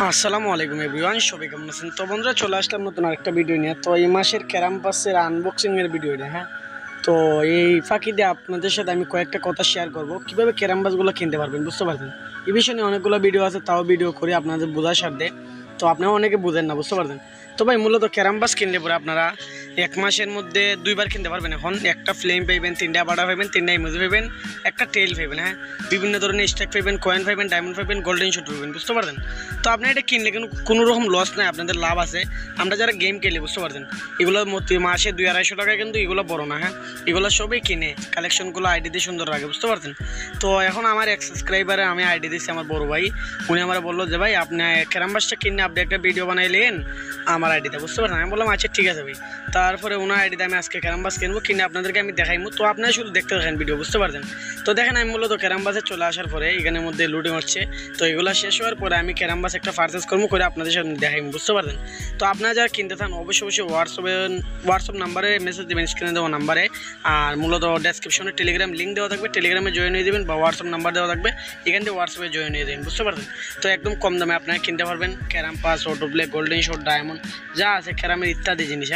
আসসালামু আলাইকুম এভরিওয়ান, সবাই কেমন আছেন? তো বন্ধুরা, চলে আসলাম নতুন আরেকটা ভিডিও নিয়ে। তো এই মাসের ক্যারাম পাসের আনবক্সিংয়ের ভিডিও নিয়ে। তো এই ফাঁকি দিয়ে আপনাদের সাথে আমি কয়েকটা কথা শেয়ার করব, কীভাবে ক্যারাম পাসগুলো কিনতে পারবেন, বুঝতে পারছেন? এই বিষয় নিয়ে অনেকগুলো ভিডিও আছে, তাও ভিডিও করি আপনাদের বোঝার সাথে। তো আপনারা অনেকে বুঝেন না, বুঝতে পারছেন? তো ভাই, মূলত ক্যারাম পাস কিনলে পরে আপনারা এক মাসের মধ্যে দুইবার কিনতে পারবেন। এখন একটা ফ্লেম পাইবেন, তিনটা বাটা পাইবেন, তিনটা ইমোজি পাইবেন, একটা টেল পাইবেন। বিভিন্ন ধরনের স্ট্যাক পাইবেন, কয়েন পাইবেন, ডায়মন্ড পাইবেন, গোল্ডেন শুট পাইবেন, বুঝতে পারছেন? তো আপনি এটা কিনলে কিন্তু কোনো রকম লস নাই, আপনাদের লাভ আছে। আমরা যারা গেম খেলি, বুঝতে পারছেন, এগুলো মাসে 200-250 টাকা, কিন্তু এগুলো বড় না। এগুলো সবই কিনে কালেকশনগুলো আইডি দিয়ে সুন্দর লাগে, বুঝতে পারছেন? তো এখন আমার এক সাবস্ক্রাইবারে আমি আইডি দিচ্ছি, আমার বড় ভাই। উনি আমার বললো যে ভাই, আপনি ক্যারাম পাসটা কিনে আপনি একটা ভিডিও বানাইলেন আমার আইডিতে, বুঝতে পারছেন? আমি বললাম আচ্ছা ঠিক আছে ভাই। তারপরে ওনার আইডিতে আমি আজকে ক্যারাম পাস কিনবো, কিনে আপনাদেরকে আমি দেখাইবো। তো আপনারা শুধু দেখতে দেখেন ভিডিও, বুঝতে পারছেন? তো দেখেন, আমি মূলত ক্যারাম পাসে চলে আসার পরে এখানের মধ্যে লুডিং হচ্ছে। তো এগুলো শেষ হওয়ার পরে আমি ক্যারাম পাস একটা পারচেস করবো, করে আপনাদের সাথে দেখাইবো, বুঝতে পারছেন? তো আপনারা যারা কিনতে চান অবশ্যই হোয়াটসঅ্যাপ নাম্বারে মেসেজ দেবেন, স্ক্রিনে দেওয়া নাম্বারে। আর মূলত ডেসক্রিপশনে টেলিগ্রাম লিঙ্ক দেওয়া থাকবে, টেলিগ্রামে জয়েন হয়ে দেবেন, বা হোয়াটসঅ্যাপ নাম্বার দেওয়া থাকবে, এখান থেকে হোয়াটসঅ্যাপে জয়েন হয়ে দেবেন, বুঝতে পারছেন? তো একদম কম দামে আপনারা কিনতে পারবেন carrom pass, auto play, golden shot, diamond, যা আছে ক্যারামের ইত্যাদি জিনিস।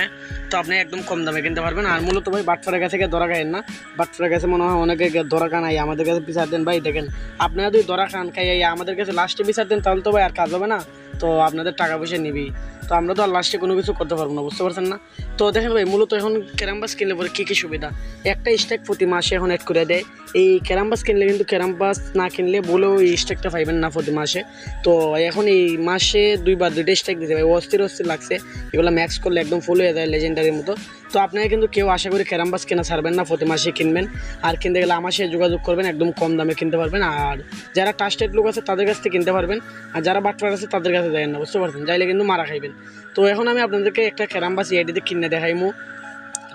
তো আপনি একদম কম দামে কিনতে পারবেন। আর মূলত ভাই, বাটফারের কাছে ধরা খাইয়েন না। বাটফারের কাছে মনে হয় অনেকে ধরা খান, আমাদের কাছে বিচার দেন। ভাই দেখেন, আপনারা যদি ধরা খান খাই আমাদের কাছে লাস্টে বিচার দেন, তাহলে তো ভাই আর কাজ হবে না। তো আপনাদের টাকা পয়সা নিবি, তো আমরা তো আর লাস্টে কোনো কিছু করতে পারবো না, বুঝতে পারছেন না? তো দেখেন ভাই, মূলত এখন ক্যারাম পাস কিনলে পরে কী সুবিধা, একটা স্ট্যাক প্রতি মাসে এখন অ্যাড করে দেয়। এই ক্যারাম পাস কিনলে কিন্তু ক্যারাম পাস না কিনলে বলেও এই স্ট্যাকটা পাইবেন না প্রতি মাসে। তো এখন এই মাসে দুইটা স্ট্যাক দিতে ভাই, অস্থির লাগছে। এগুলো ম্যাক্স করলে একদম ফুল হয়ে যায় লেজেন্ডারির মতো। তো আপনারা কিন্তু কেউ আশা করি ক্যারাম পাস কেনা ছাড়বেন না, প্রতি মাসে কিনবেন। আর কিনতে গেলে আমার সাথে যোগাযোগ করবেন, একদম কম দামে কিনতে পারবেন। আর যারা ট্রাস্টেড লোক আছে তাদের কাছ থেকে কিনতে পারবেন, আর যারা বাটপার আছে তাদের কাছে যাবেন না, বুঝতে পারছেন? যাইলে কিন্তু মারা খাইবেন। তো এখন আমি আপনাদেরকে একটা ক্যারাম পাস আইডিতে কিনে দেখাইমু,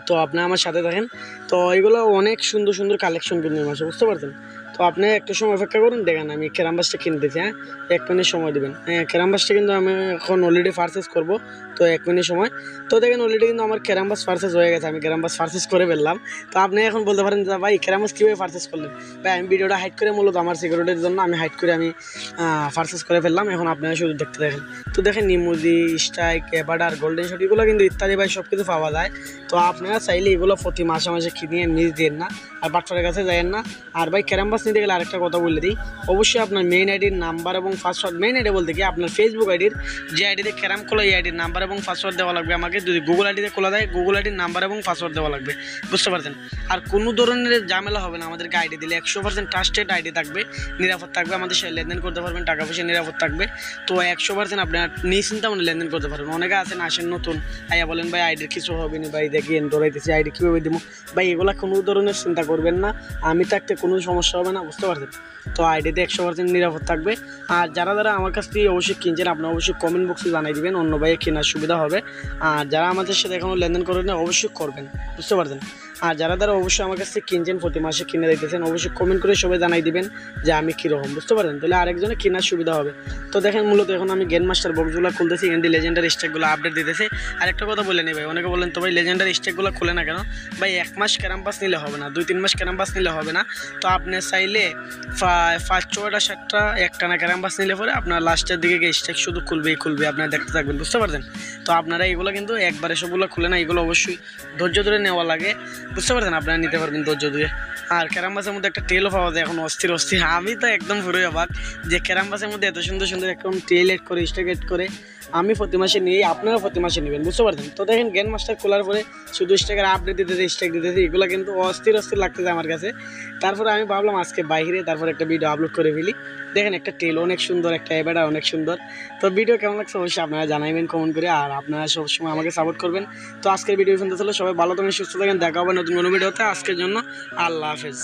তো আপনারা আমার সাথে থাকেন। তো এগুলো অনেক সুন্দর সুন্দর কালেকশন কিন্তু মাসে, বুঝতে পারছেন? তো আপনি একটু সময় অপেক্ষা করুন, দেখেন আমি ক্যারাম পাসটা কিনতেছি। এক মিনিট সময় দেবেন। ক্যারাম পাসটা কিন্তু আমি এখন অলরেডি পারচেস করবো, তো এক মিনিট সময়। তো দেখেন, অলরেডি কিন্তু আমার ক্যারাম পাস পারচেস হয়ে গেছে, আমি ক্যারাম পাস পারচেস করে ফেললাম। তো আপনি এখন বলতে পারেন যে ভাই, ক্যারাম পাস কীভাবে পারচেস করলেন? ভাই, আমি ভিডিওটা হাইড করে, মূলত আমার সিকিউরিটির জন্য আমি হাইড করে আমি পারচেস করে ফেললাম। এখন আপনারা শুধু দেখতে দেখেন। তো দেখেন, ইমোজি, স্ট্রাইক, এবাডার, গোল্ডেন শট, এগুলো কিন্তু ইত্যাদি ভাই সব কিছু পাওয়া যায়। তো আপনারা চাইলে এগুলো প্রতি মাসে মাসে কিনে মিস দেন না, আর বাটফারের কাছে যায়েন না। আর ভাই, ক্যারাম পাস নিতে গেলে আরেকটা কথা বলে দিই, অবশ্যই আপনার মেইন আইডির নাম্বার এবং পাসওয়ার্ড, মেইন আইডি বলতে কি আপনার ফেসবুক আইডির যে আইডিতে ক্যারাম খোলা, এই আইডির নাম্বার এবং পাসওয়ার্ড দেওয়া লাগবে আমাকে। যদি গুগল আইডিতে খোলা দেয়, গুগল আইডির নাম্বার এবং পাসওয়ার্ড দেওয়া লাগবে, বুঝতে পারছেন? আর কোনো ধরনের ঝামেলা হবে না আমাদেরকে আইডি দিলে। 100% ট্রাস্টেড আইডি থাকবে, নিরাপদ থাকবে, আমাদের সাথে লেনদেন করতে পারবেন, টাকা পয়সা নিরাপদ থাকবে। তো 100% আপনার নিশ্চিন্তে আমরা লেনদেন করতে পারবেন। অনেকে আছেন, আসেন নতুন, বলেন ভাই আইডির কিছু হবে না, ভাই দেখি দৌড়াইতেছি, আইডি কীভাবে দেবো? ভাই, এগুলো কোনো ধরনের চিন্তা করবেন না, আমি থাকতে কোনো সমস্যা হবে না, বুঝতে পারছেন? তো আইডিতে 100% নিরাপদ থাকবে। আর যারা যারা আমার কাছ থেকে অবশ্যই কিনছেন, আপনারা অবশ্যই কমেন্ট বক্সে জানিয়ে দেবেন, অন্য ভাইয়ে কেনার সুবিধা হবে। আর যারা আমাদের সাথে এখনও লেনদেন করেন না, অবশ্যই করবেন, বুঝতে পারছেন? আর যারা যারা অবশ্যই আমার কাছ থেকে কিনছেন, প্রতি মাসে কিনে দিতেছেন, অবশ্যই কমেন্ট করে সবাই জানাই দিবেন যে আমি কীরকম, বুঝতে পারেন? তাহলে আরেকজনে কেনার সুবিধা হবে। তো দেখেন, মূলত এখন আমি গেম মাস্টার বক্সগুলো খুলতেছি, এখান থেকে লেজেন্ডারি স্ট্যাকগুলো আপডেট দিতেছে। আর একটা কথা বলে নিই ভাই, অনেকে বলেন তো ভাই লেজেন্ডারি স্ট্যাকগুলো খুলে না কেন? ভাই, 1 মাস ক্যারাম পাস নিলে হবে না, 2-3 মাস ক্যারাম পাস নিলে হবে না। তো আপনি চাইলে 5-6টা 7টা একটানা ক্যারাম পাস নিলে পরে আপনার লাস্টের দিকে গিয়ে স্ট্যাক শুধু খুলবে, আপনারা দেখতে থাকবেন, বুঝতে পারছেন? তো আপনারা এগুলো কিন্তু একবারে সবগুলো খুলে না, এগুলো অবশ্যই ধৈর্য ধরে নেওয়া লাগে, বুঝতে পারছেন? আপনারা নিতে পারবেন ধৈর্য ধরে। আর ক্যারাম পাসের মধ্যে একটা টেলও পাওয়া যায় এখন, অস্থির। আমি তো একদম পুরোই অবাক যে ক্যারাম পাসের মধ্যে এত সুন্দর সুন্দর এখন টেল এড করে, স্ট্যাক এড করে আমি প্রতি মাসে নিই, আপনারা প্রতি মাসে নেবেন, বুঝতে পারছেন? তো দেখেন, গেম মাস্টার খোলার পরে শুধু স্ট্যাকের আপডেট দিতেছে, স্ট্যাক দিতেছে, এগুলো কিন্তু অস্থির লাগতেছে আমার কাছে। তারপরে আমি ভাবলাম আজকে বাইরে, তারপর একটা ভিডিও আপলোড করে ফেলি। দেখেন, একটা টেল অনেক সুন্দর, একটা এবারটা অনেক সুন্দর। তো ভিডিও কেমন লাগছে অবশ্যই আপনারা জানাবেন কমেন্ট করে, আর আপনারা সবসময় আমাকে সাপোর্ট করবেন। তো আজকের ভিডিও শুনতে চলো, সবাই ভালো থাকেন, সুস্থ থাকেন, দেখা হবে নতুন কোনো ভিডিওতে। আজকের জন্য আল্লাহ হাফেজ।